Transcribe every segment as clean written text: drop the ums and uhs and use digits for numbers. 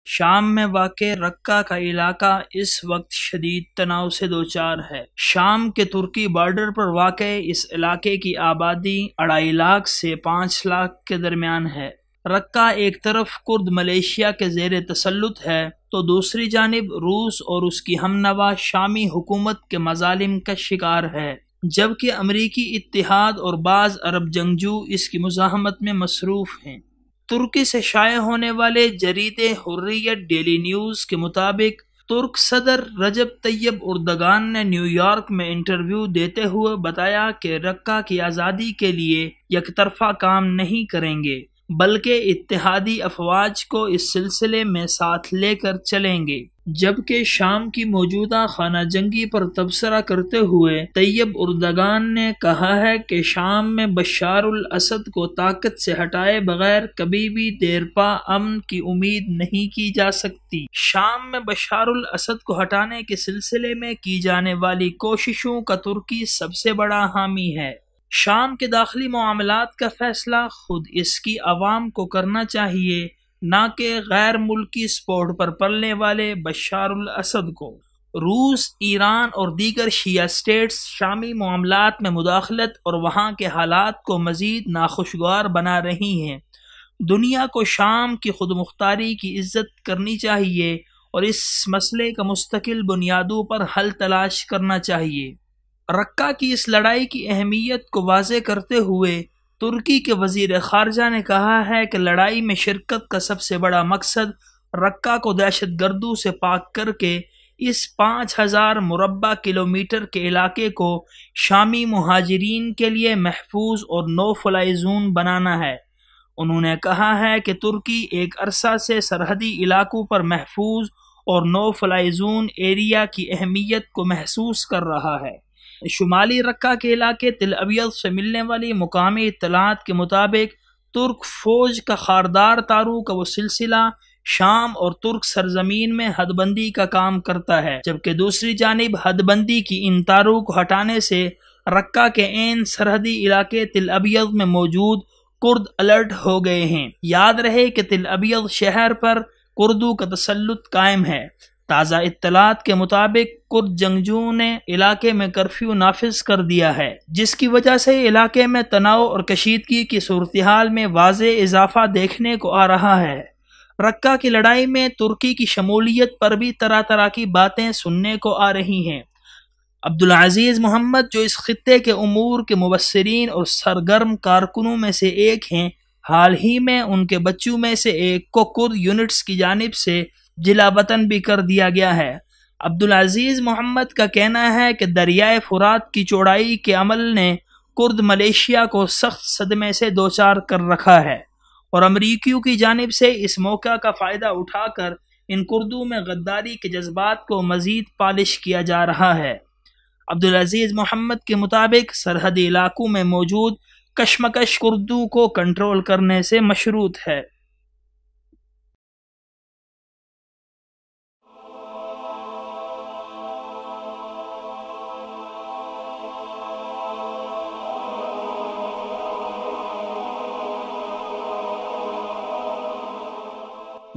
شام میں واقع رقہ کا علاقہ اس وقت شدید تناؤ سے دوچار ہے۔ شام کے ترکی بارڈر پر واقع اس علاقے کی آبادی 2.5 لاکھ سے 5 لاکھ کے درمیان ہے۔ رقہ ایک طرف کرد ملیشیا کے زیر تسلط ہے تو دوسری جانب روس اور اس کی ہمنوا شامی حکومت کے مظالم کا شکار ہے، جبکہ امریکی اتحاد اور بعض عرب جنگجو اس کی مزاحمت میں مصروف ہیں۔ ترکی سے شائع ہونے والے جریدے حریت ڈیلی نیوز کے مطابق ترک صدر رجب طیب اردگان نے نیو یارک میں انٹرویو دیتے ہوئے بتایا کہ رقہ کی آزادی کے لیے یک طرفہ کام نہیں کریں گے، بلکہ اتحادی افواج کو اس سلسلے میں ساتھ لے کر چلیں گے۔ جبکہ شام کی موجودہ خانہ جنگی پر تبصرہ کرتے ہوئے طیب اردگان نے کہا ہے کہ شام میں بشار الاسد کو طاقت سے ہٹائے بغیر کبھی بھی دیرپا امن کی امید نہیں کی جا سکتی۔ شام میں بشار الاسد کو ہٹانے کے سلسلے میں کی جانے والی کوششوں کا ترکی سب سے بڑا حامی ہے۔ شام کے داخلی معاملات کا فیصلہ خود اس کی عوام کو کرنا چاہیے، نہ کہ غیر ملکی سپورٹ پر پلنے والے بشار الاسد کو۔ روس، ایران اور دیگر شیعہ سٹیٹس شامی معاملات میں مداخلت اور وہاں کے حالات کو مزید ناخوشگوار بنا رہی ہیں۔ دنیا کو شام کی خود مختاری کی عزت کرنی چاہیے اور اس مسئلے کا مستقل بنیادوں پر حل تلاش کرنا چاہیے۔ رقہ کی اس لڑائی کی اہمیت کو واضح کرتے ہوئے ترکی کے وزیر خارجہ نے کہا ہے کہ لڑائی میں شرکت کا سب سے بڑا مقصد رقہ کو دہشت گردوں سے پاک کر کے اس 5000 مربع کلومیٹر کے علاقے کو شامی مہاجرین کے لیے محفوظ اور نو فلائی زون بنانا ہے۔ انہوں نے کہا ہے کہ ترکی ایک عرصہ سے سرحدی علاقوں پر محفوظ اور نو فلائی زون ایریا کی اہمیت کو محسوس کر رہا ہے۔ شمالی رقہ کے علاقے تل ابیض سے ملنے والی مقامی اطلاعات کے مطابق ترک فوج کا خاردار تاروں کا وہ سلسلہ شام اور ترک سرزمین میں حد بندی کا کام کرتا ہے، جبکہ دوسری جانب حد بندی کی ان تاروں کو ہٹانے سے رقہ کے عین سرحدی علاقے تل ابیض میں موجود کرد الرٹ ہو گئے ہیں۔ یاد رہے کہ تل ابیض شہر پر کردوں کا تسلط قائم ہے۔ تازہ اطلاعات کے مطابق کرد جنگجوؤں نے علاقے میں کرفیو نافذ کر دیا ہے، جس کی وجہ سے علاقے میں تناؤ اور کشیدگی کی صورتحال میں واضح اضافہ دیکھنے کو آ رہا ہے۔ رقہ کی لڑائی میں ترکی کی شمولیت پر بھی طرح طرح کی باتیں سننے کو آ رہی ہیں۔ عبدالعزیز محمد، جو اس خطے کے امور کے مبصرین اور سرگرم کارکنوں میں سے ایک ہیں، حال ہی میں ان کے بچوں میں سے ایک کو کرد یونٹس کی جانب سے جلا وطن بھی کر دیا گیا ہے۔ عبدالعزیز محمد کا کہنا ہے کہ دریائے فرات کی چوڑائی کے عمل نے کرد ملیشیا کو سخت صدمے سے دوچار کر رکھا ہے اور امریکیوں کی جانب سے اس موقع کا فائدہ اٹھا کر ان کردوں میں غداری کے جذبات کو مزید پالش کیا جا رہا ہے۔ عبدالعزیز محمد کے مطابق سرحدی علاقوں میں موجود کشمکش کردوں کو کنٹرول کرنے سے مشروط ہے۔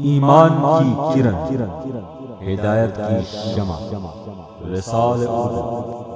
ایمان کی کرن، ہدایت کی شمع، رسالہ اردو۔